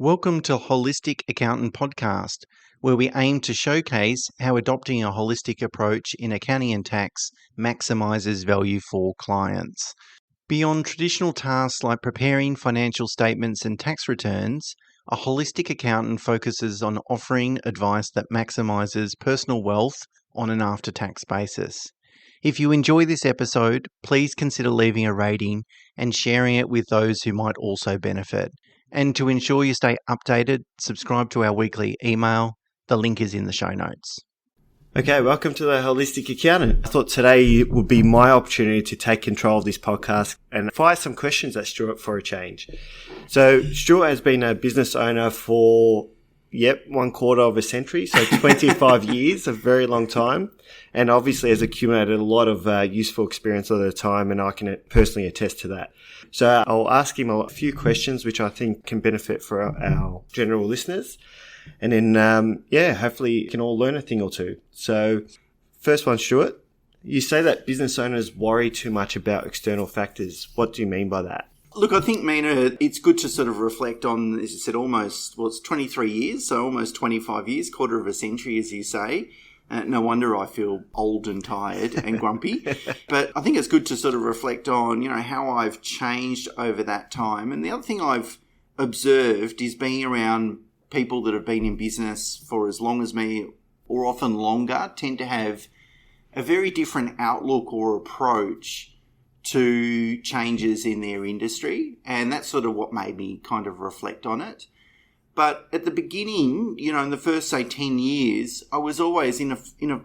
Welcome to Holistic Accountant Podcast, where we aim to showcase how adopting a holistic approach in accounting and tax maximizes value for clients. Beyond traditional tasks like preparing financial statements and tax returns, a holistic accountant focuses on offering advice that maximizes personal wealth on an after-tax basis. If you enjoy this episode, please consider leaving a rating and sharing it with those who might also benefit. And to ensure you stay updated, subscribe to our weekly email. The link is in the show notes. Okay, welcome to the Holistic Accountant. I thought today would be my opportunity to take control of this podcast and fire some questions at Stuart for a change. So Stuart has been a business owner for, 1/4 of a century, so 25 years, a very long time, and obviously has accumulated a lot of useful experience over the time, and I can personally attest to that. So I'll ask him a few questions which I think can benefit for our general listeners. And then, hopefully you can all learn a thing or two. So first one, Stuart, you say that business owners worry too much about external factors. What do you mean by that? Look, I think, Mena, it's good to sort of reflect on, as you said, it's 23 years, so almost 25 years, 1/4 of a century, as you say. No wonder I feel old and tired and grumpy. But I think it's good to sort of reflect on, how I've changed over that time. And the other thing I've observed is being around people that have been in business for as long as me, or often longer, tend to have a very different outlook or approach to changes in their industry. And that's sort of what made me kind of reflect on it. But at the beginning, in the first, say, 10 years, I was always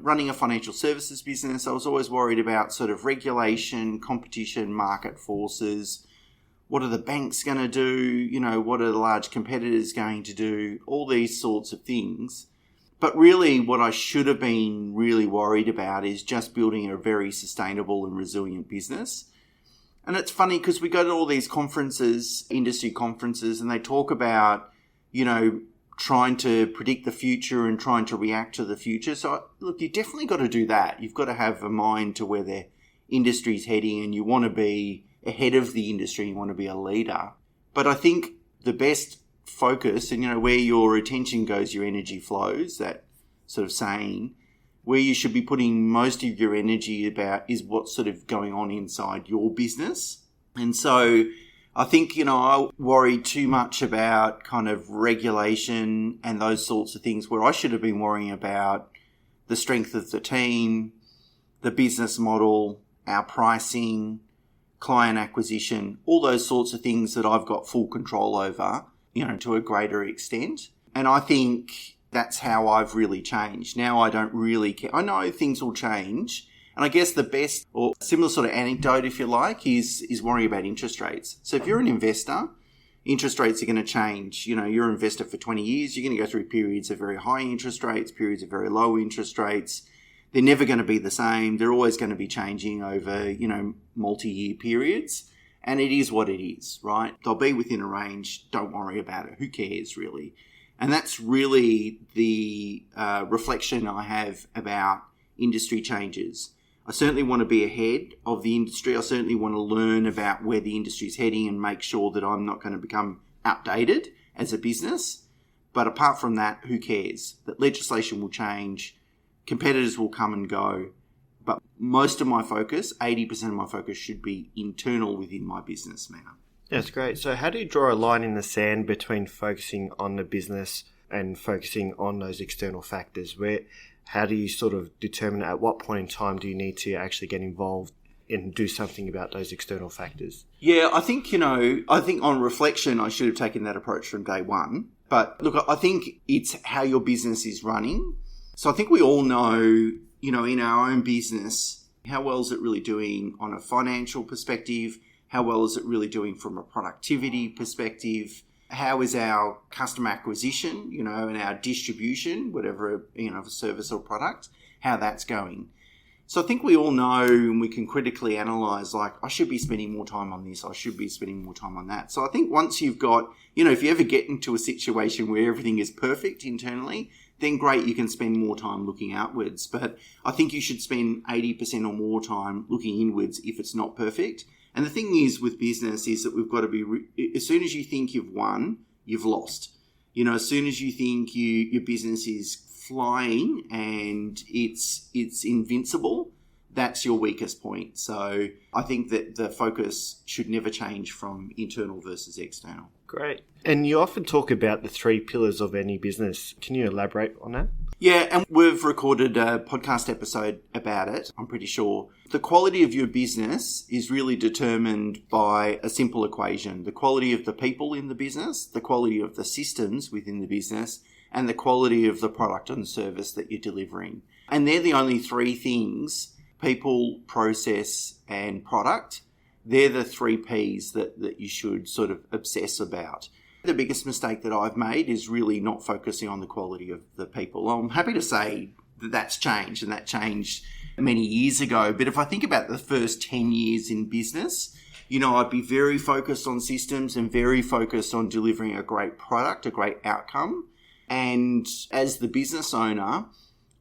running a financial services business. I was always worried about sort of regulation, competition, market forces. What are the banks going to do? What are the large competitors going to do? All these sorts of things. But really what I should have been really worried about is just building a very sustainable and resilient business. And it's funny because we go to all these conferences, industry conferences, and they talk about, trying to predict the future and trying to react to the future. So look, you definitely got to do that. You've got to have a mind to where the industry's heading, and you want to be ahead of the industry. You want to be a leader. But I think the best focus and, where your attention goes, your energy flows, that sort of saying, where you should be putting most of your energy about is what's sort of going on inside your business. And so I think, I worry too much about kind of regulation and those sorts of things, where I should have been worrying about the strength of the team, the business model, our pricing, client acquisition, all those sorts of things that I've got full control over, to a greater extent. And I think that's how I've really changed. Now I don't really care. I know things will change. And I guess the best or similar sort of anecdote, if you like, is worrying about interest rates. So if you're an investor, interest rates are going to change. You're an investor for 20 years. You're going to go through periods of very high interest rates, periods of very low interest rates. They're never going to be the same. They're always going to be changing over, multi-year periods. And it is what it is, right? They'll be within a range. Don't worry about it. Who cares, really? And that's really the reflection I have about industry changes. I certainly want to be ahead of the industry. I certainly want to learn about where the industry is heading and make sure that I'm not going to become outdated as a business. But apart from that, who cares? That legislation will change. Competitors will come and go. But most of my focus, 80% of my focus, should be internal within my business, Mena. That's great. So how do you draw a line in the sand between focusing on the business and focusing on those external factors? How do you sort of determine at what point in time do you need to actually get involved and do something about those external factors? Yeah, I think on reflection, I should have taken that approach from day one. But look, I think it's how your business is running. So I think we all know, in our own business, how well is it really doing on a financial perspective? How well is it really doing from a productivity perspective? How is our customer acquisition, and our distribution, whatever, of a service or product, how that's going? So I think we all know, and we can critically analyze, like, I should be spending more time on this, I should be spending more time on that. So I think once you've got, if you ever get into a situation where everything is perfect internally, then great, you can spend more time looking outwards. But I think you should spend 80% or more time looking inwards if it's not perfect. And the thing is with business is that we've got to be, as soon as you think you've won, you've lost. As soon as you think your business is flying and it's invincible, that's your weakest point. So I think that the focus should never change from internal versus external. Great. And you often talk about the 3 pillars of any business. Can you elaborate on that? Yeah, and we've recorded a podcast episode about it, I'm pretty sure. The quality of your business is really determined by a simple equation. The quality of the people in the business, the quality of the systems within the business, and the quality of the product and service that you're delivering. And they're the only 3 things: people, process, and product. They're the 3 Ps that you should sort of obsess about. The biggest mistake that I've made is really not focusing on the quality of the people. I'm happy to say that that's changed, and that changed many years ago. But if I think about the first 10 years in business, I'd be very focused on systems and very focused on delivering a great product, a great outcome. And as the business owner,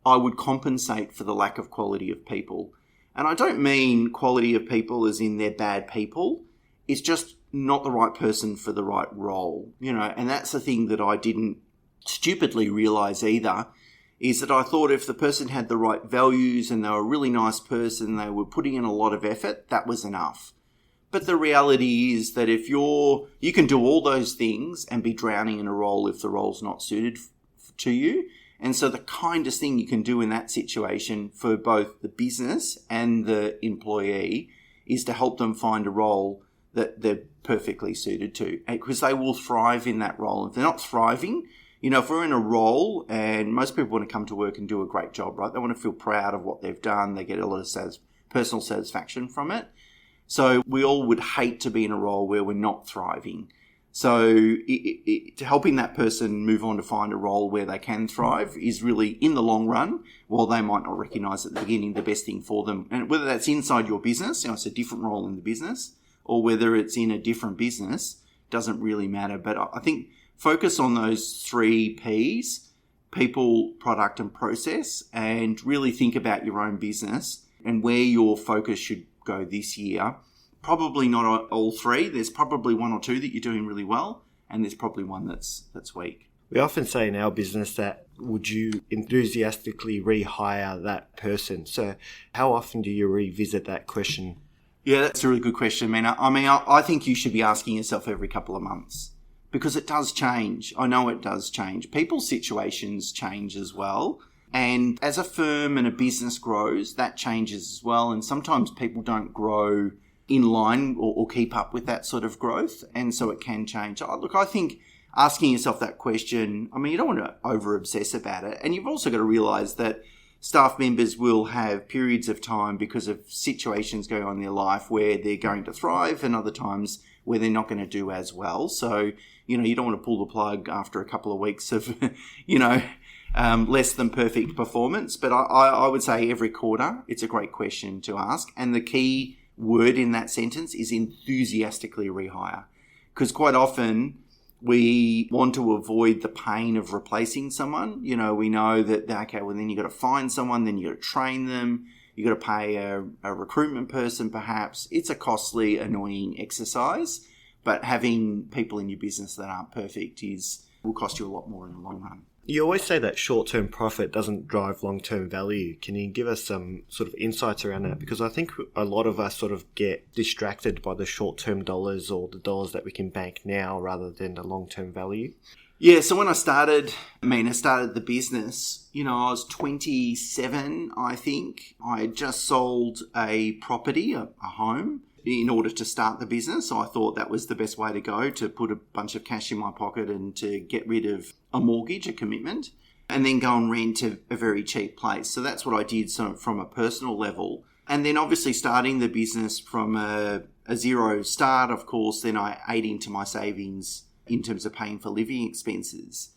I would compensate for the lack of quality of people. And I don't mean quality of people as in they're bad people. It's just not the right person for the right role, and that's the thing that I didn't stupidly realize either, is that I thought if the person had the right values and they were a really nice person, they were putting in a lot of effort, that was enough. But the reality is that if you can do all those things and be drowning in a role if the role's not suited to you. And so the kindest thing you can do in that situation for both the business and the employee is to help them find a role that they're perfectly suited to, because they will thrive in that role. If they're not thriving, if we're in a role, and most people want to come to work and do a great job, right? They want to feel proud of what they've done. They get a lot of personal satisfaction from it. So we all would hate to be in a role where we're not thriving. So helping that person move on to find a role where they can thrive is really, in the long run, while they might not recognise at the beginning, the best thing for them. And whether that's inside your business, it's a different role in the business, or whether it's in a different business, doesn't really matter. But I think focus on those 3 Ps, people, product, and process, and really think about your own business and where your focus should go this year. Probably not all 3. There's probably 1 or 2 that you're doing really well, and there's probably 1 that's weak. We often say in our business that would you enthusiastically rehire that person? So how often do you revisit that question? Yeah, that's a really good question, Mena. I think you should be asking yourself every couple of months, because it does change. I know it does change. People's situations change as well. And as a firm and a business grows, that changes as well. And sometimes people don't grow in line or keep up with that sort of growth. And so it can change. Look, I think asking yourself that question, you don't want to over-obsess about it. And you've also got to realise that staff members will have periods of time because of situations going on in their life where they're going to thrive, and other times where they're not going to do as well. So, you don't want to pull the plug after a couple of weeks of, less than perfect performance. But I would say every quarter, it's a great question to ask. And the key word in that sentence is enthusiastically rehire. Because quite often we want to avoid the pain of replacing someone. We know that, okay, well, then you've got to find someone, then you've got to train them, you've got to pay a recruitment person perhaps. It's a costly, annoying exercise, but having people in your business that aren't perfect will cost you a lot more in the long run. You always say that short-term profit doesn't drive long-term value. Can you give us some sort of insights around that? Because I think a lot of us sort of get distracted by the short-term dollars or the dollars that we can bank now rather than the long-term value. Yeah, so when I started the business, I was 27, I think. I had just sold a property, a home, in order to start the business. So I thought that was the best way to go, to put a bunch of cash in my pocket and to get rid of a mortgage, a commitment, and then go and rent a very cheap place. So that's what I did from a personal level. And then obviously starting the business from a zero start, of course, then I ate into my savings in terms of paying for living expenses.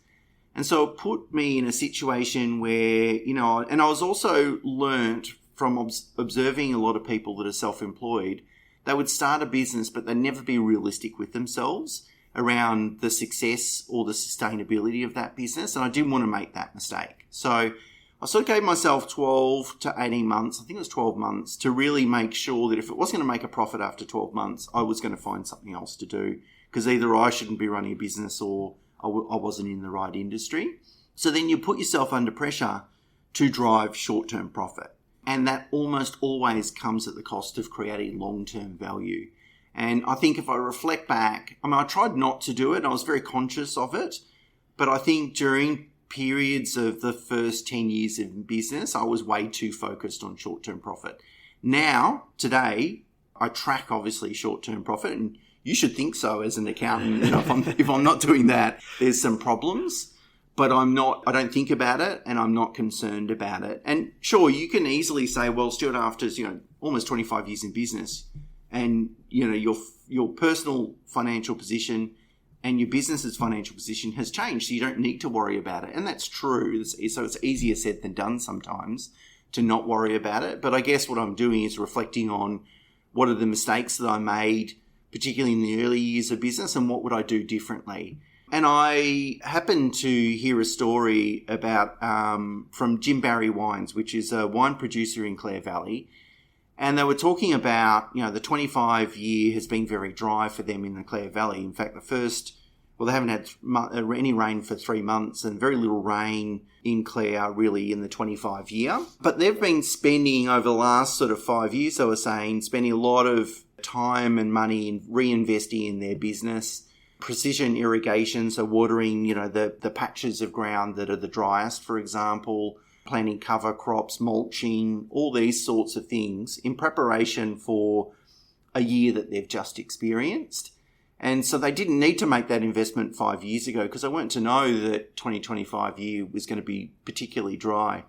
And so it put me in a situation where, and I was also learnt from observing a lot of people that are self-employed. They would start a business, but they'd never be realistic with themselves around the success or the sustainability of that business. And I didn't want to make that mistake. So I sort of gave myself 12 to 18 months, I think it was 12 months, to really make sure that if it wasn't going to make a profit after 12 months, I was going to find something else to do. Because either I shouldn't be running a business or I wasn't in the right industry. So then you put yourself under pressure to drive short-term profit. And that almost always comes at the cost of creating long-term value. And I think if I reflect back, I tried not to do it. I was very conscious of it. But I think during periods of the first 10 years of business, I was way too focused on short-term profit. Now, today, I track obviously short-term profit, and you should think so as an accountant. If I'm not doing that, there's some problems. But I don't think about it, and I'm not concerned about it. And sure, you can easily say, well, Stuart, after almost 25 years in business, and your personal financial position and your business's financial position has changed, so you don't need to worry about it. And that's true. So it's easier said than done sometimes to not worry about it. But I guess what I'm doing is reflecting on what are the mistakes that I made, particularly in the early years of business, and what would I do differently. And I happened to hear a story about from Jim Barry Wines, which is a wine producer in Clare Valley. And they were talking about, the 25 year has been very dry for them in the Clare Valley. In fact, they haven't had any rain for 3 months and very little rain in Clare really in the 25 year. But they've been spending over the last sort of 5 years, they were saying, spending a lot of time and money in reinvesting in their business. Precision irrigation, so watering, the patches of ground that are the driest, for example, planting cover crops, mulching, all these sorts of things in preparation for a year that they've just experienced. And so they didn't need to make that investment 5 years ago because they weren't to know that 2025 year was going to be particularly dry.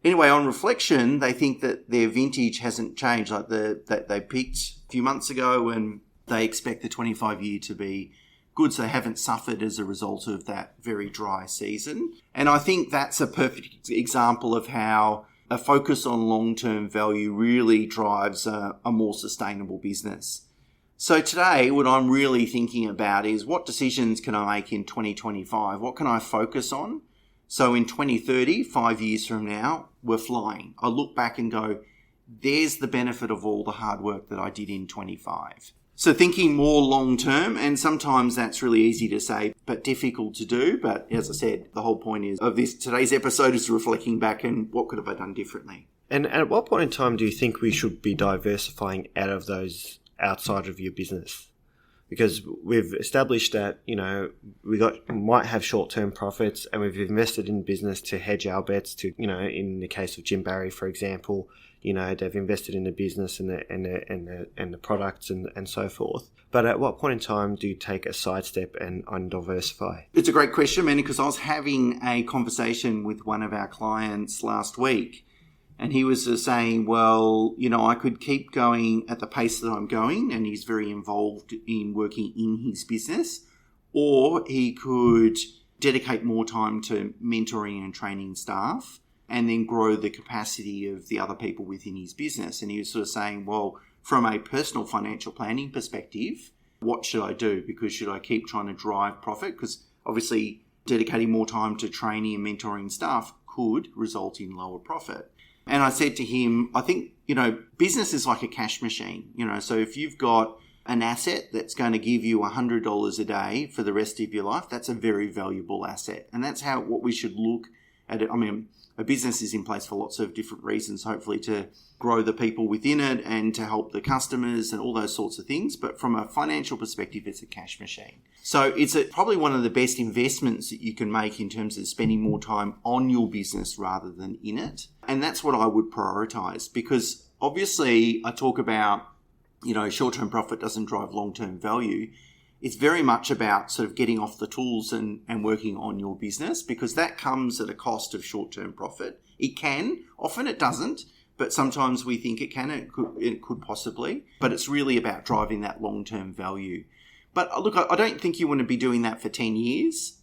Anyway, on reflection, they think that their vintage hasn't changed. Like they peaked a few months ago and they expect the 25 year to be good, so they haven't suffered as a result of that very dry season. And I think that's a perfect example of how a focus on long-term value really drives a more sustainable business. So today, what I'm really thinking about is what decisions can I make in 2025? What can I focus on? So in 2030, 5 years from now, we're flying. I look back and go, there's the benefit of all the hard work that I did in 25. So thinking more long-term, and sometimes that's really easy to say, but difficult to do. But as I said, the whole point of today's episode is reflecting back and what could have I done differently. And at what point in time do you think we should be diversifying out of those outside of your business? Because we've established that, we might have short-term profits and we've invested in business to hedge our bets to, in the case of Jim Barry, for example, they've invested in the business and the products and so forth. But at what point in time do you take a sidestep and undiversify? It's a great question, Mena, because I was having a conversation with one of our clients last week, and he was saying, well, I could keep going at the pace that I'm going, and he's very involved in working in his business, or he could dedicate more time to mentoring and training staff and then grow the capacity of the other people within his business. And he was sort of saying, well, from a personal financial planning perspective, what should I do? Because should I keep trying to drive profit? Because obviously dedicating more time to training and mentoring staff could result in lower profit. And I said to him, I think, business is like a cash machine. So if you've got an asset that's going to give you $100 a day for the rest of your life, that's a very valuable asset. And that's what we should look at it. A business is in place for lots of different reasons, hopefully to grow the people within it and to help the customers and all those sorts of things. But from a financial perspective, it's a cash machine. So it's probably one of the best investments that you can make in terms of spending more time on your business rather than in it. And that's what I would prioritize, because obviously I talk about, short-term profit doesn't drive long-term value. It's very much about sort of getting off the tools and working on your business, because that comes at a cost of short-term profit. It can, often it doesn't, but sometimes we think it can, it could possibly, but it's really about driving that long-term value. But look, I don't think you want to be doing that for 10 years,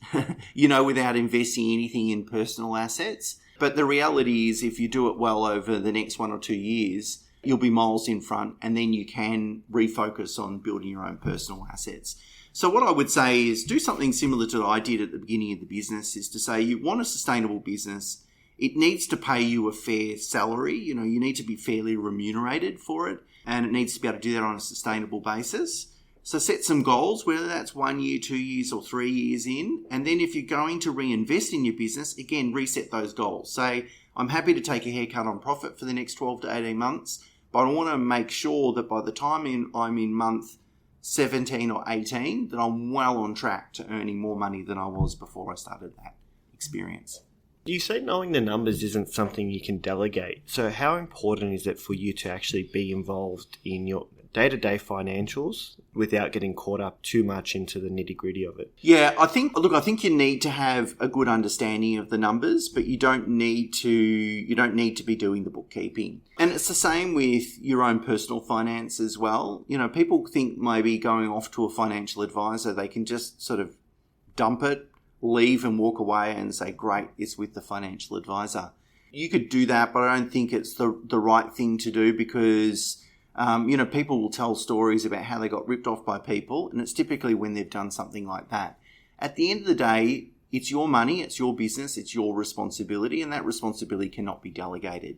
without investing anything in personal assets. But the reality is if you do it well over the next 1 or 2 years, you'll be miles in front, and then you can refocus on building your own personal assets. So what I would say is do something similar to what I did at the beginning of the business, is to say you want a sustainable business. It needs to pay you a fair salary. You need to be fairly remunerated for it, and it needs to be able to do that on a sustainable basis. So set some goals, whether that's 1 year, 2 years or 3 years in. And then if you're going to reinvest in your business, again, reset those goals. Say, I'm happy to take a haircut on profit for the next 12 to 18 months, but I want to make sure that by the time I'm in month 17 or 18, that I'm well on track to earning more money than I was before I started that experience. You say knowing the numbers isn't something you can delegate. So how important is it for you to actually be involved in your day-to-day financials without getting caught up too much into the nitty-gritty of it? Yeah, I think you need to have a good understanding of the numbers, but you don't need to be doing the bookkeeping. And it's the same with your own personal finance as well. People think maybe going off to a financial advisor, they can just sort of dump it, leave and walk away and say, great, it's with the financial advisor. You could do that, but I don't think it's the right thing to do because, people will tell stories about how they got ripped off by people, and it's typically when they've done something like that. At the end of the day, it's your money, it's your business, it's your responsibility, and that responsibility cannot be delegated.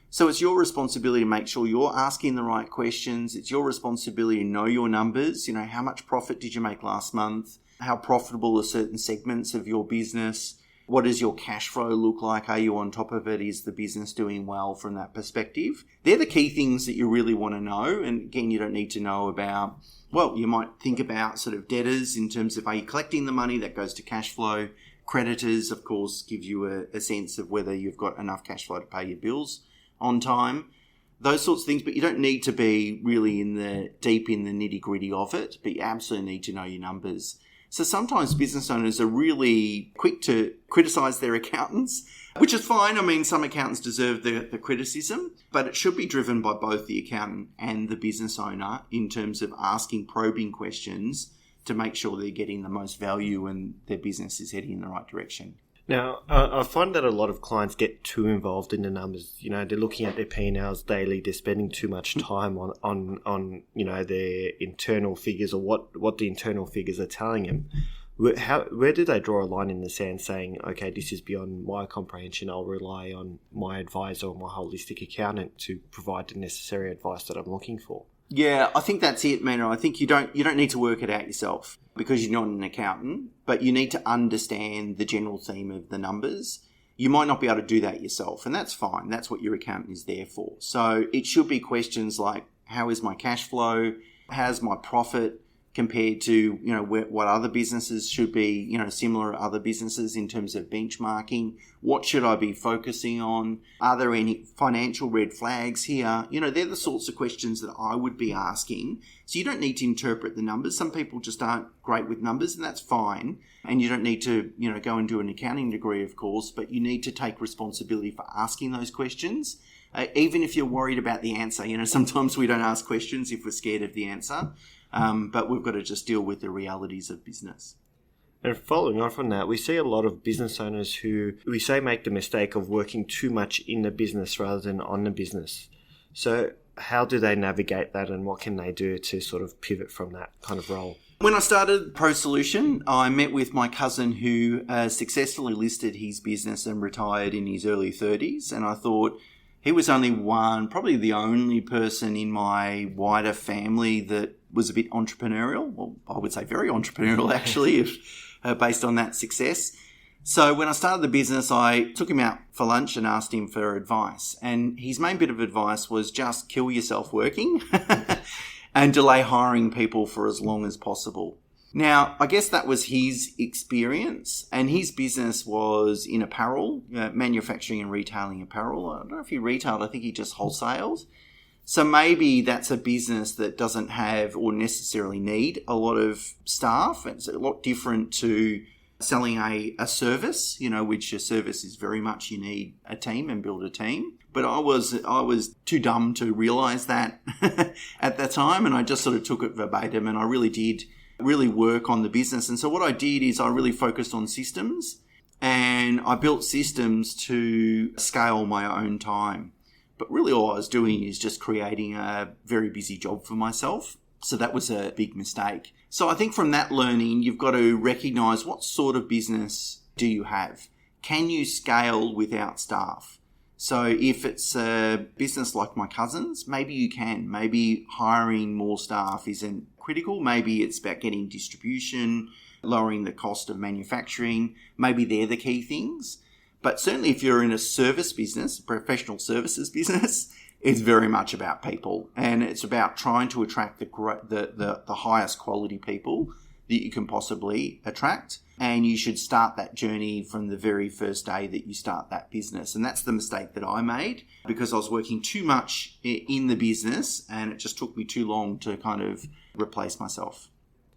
So it's your responsibility to make sure you're asking the right questions. It's your responsibility to know your numbers. How much profit did you make last month? How profitable are certain segments of your business? What does your cash flow look like? Are you on top of it? Is the business doing well from that perspective? They're the key things that you really want to know. And again, you don't need to know about, you might think about sort of debtors in terms of, are you collecting the money that goes to cash flow? Creditors, of course, gives you a sense of whether you've got enough cash flow to pay your bills on time. Those sorts of things, but you don't need to be really deep in the nitty gritty of it, but you absolutely need to know your numbers. So sometimes business owners are really quick to criticize their accountants, which is fine. I mean, some accountants deserve the criticism, but it should be driven by both the accountant and the business owner in terms of asking probing questions to make sure they're getting the most value and their business is heading in the right direction. Now, I find that a lot of clients get too involved in the numbers. They're looking at their P&Ls daily. They're spending too much time on their internal figures or what the internal figures are telling them. Where do they draw a line in the sand saying, okay, this is beyond my comprehension. I'll rely on my advisor or my holistic accountant to provide the necessary advice that I'm looking for? Yeah, I think that's it, Mena. I think you don't need to work it out yourself because you're not an accountant, but you need to understand the general theme of the numbers. You might not be able to do that yourself, and that's fine. That's what your accountant is there for. So it should be questions like, how is my cash flow? How's my profit compared to, what other businesses should be, similar to other businesses in terms of benchmarking? What should I be focusing on? Are there any financial red flags here? They're the sorts of questions that I would be asking. So you don't need to interpret the numbers. Some people just aren't great with numbers, and that's fine. And you don't need to, go and do an accounting degree, of course, but you need to take responsibility for asking those questions. Even if you're worried about the answer, sometimes we don't ask questions if we're scared of the answer. But we've got to just deal with the realities of business. And following on from that, we see a lot of business owners who we say make the mistake of working too much in the business rather than on the business. So how do they navigate that, and what can they do to sort of pivot from that kind of role? When I started Pro Solution, I met with my cousin who successfully listed his business and retired in his early 30s. And I thought he was probably the only person in my wider family that was a bit entrepreneurial. Well, I would say very entrepreneurial, actually, based on that success. So when I started the business, I took him out for lunch and asked him for advice. And his main bit of advice was just kill yourself working and delay hiring people for as long as possible. Now, I guess that was his experience, and his business was in apparel, manufacturing and retailing apparel. I don't know if he retailed, I think he just wholesaled. So maybe that's a business that doesn't have or necessarily need a lot of staff. It's a lot different to selling a service, which a service is very much you need a team and build a team. But I was too dumb to realise that at that time, and I just sort of took it verbatim, and I really did work on the business. And so what I did is I really focused on systems, and I built systems to scale my own time. But really all I was doing is just creating a very busy job for myself. So that was a big mistake. So I think from that learning, you've got to recognise what sort of business do you have? Can you scale without staff? So if it's a business like my cousin's, maybe you can. Maybe hiring more staff isn't critical. Maybe it's about getting distribution, lowering the cost of manufacturing. Maybe they're the key things. But certainly if you're in a service business, professional services business, it's very much about people. And it's about trying to attract the highest quality people that you can possibly attract. And you should start that journey from the very first day that you start that business. And that's the mistake that I made because I was working too much in the business and it just took me too long to kind of replace myself.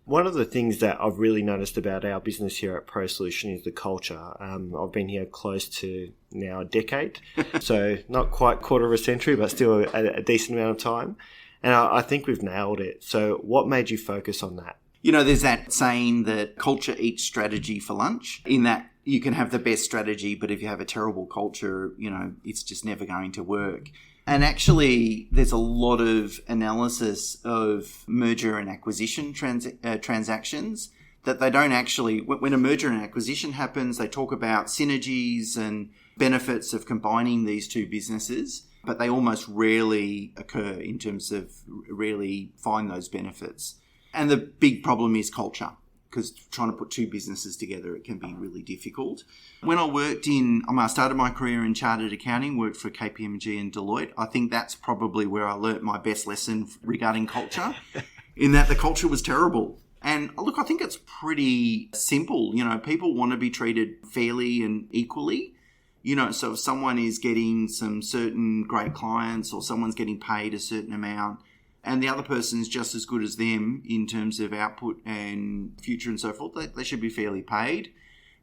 One of the things that I've really noticed about our business here at Pro Solution is the culture. I've been here close to now a decade, so not quite quarter of a century, but still a decent amount of time. And I think we've nailed it. So what made you focus on that? You know, there's that saying that culture eats strategy for lunch, in that you can have the best strategy, but if you have a terrible culture, you know, it's just never going to work. And actually, there's a lot of analysis of merger and acquisition transactions that they don't actually, when a merger and acquisition happens, they talk about synergies and benefits of combining these two businesses, but they almost rarely occur in terms of rarely find those benefits. And the big problem is culture, because trying to put two businesses together, it can be really difficult. When I started my career in chartered accounting, worked for KPMG and Deloitte. I think that's probably where I learnt my best lesson regarding culture, in that the culture was terrible. And look, I think it's pretty simple. You know, people want to be treated fairly and equally. You know, so if someone is getting some certain great clients or someone's getting paid a certain amount, and the other person is just as good as them in terms of output and future and so forth, they should be fairly paid.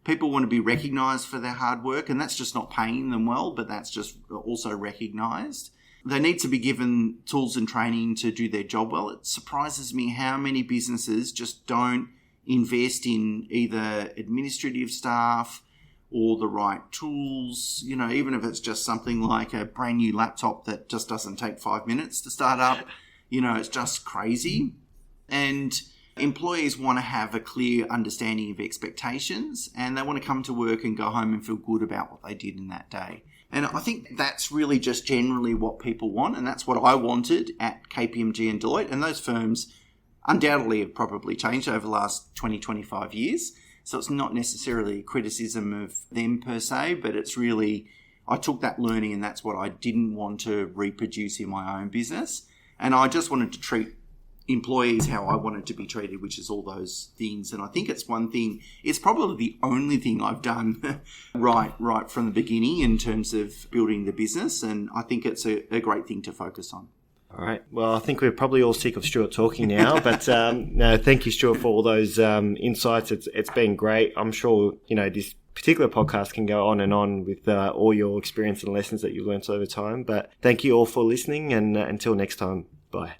People want to be recognised for their hard work, and that's just not paying them well, but that's just also recognised. They need to be given tools and training to do their job well. It surprises me how many businesses just don't invest in either administrative staff or the right tools, you know, even if it's just something like a brand new laptop that just doesn't take 5 minutes to start up. You know, it's just crazy. And employees want to have a clear understanding of expectations, and they want to come to work and go home and feel good about what they did in that day. And I think that's really just generally what people want, and that's what I wanted at KPMG and Deloitte. And those firms undoubtedly have probably changed over the last 20, 25 years. So it's not necessarily a criticism of them per se, but it's really, I took that learning and that's what I didn't want to reproduce in my own business. And I just wanted to treat employees how I wanted to be treated, which is all those things. And I think it's one thing, it's probably the only thing I've done right from the beginning in terms of building the business. And I think it's a great thing to focus on. All right. Well, I think we're probably all sick of Stuart talking now, but no, thank you, Stuart, for all those insights. It's been great. I'm sure, you know, this particular podcast can go on and on with all your experience and lessons that you've learned over time. But thank you all for listening, and until next time, bye.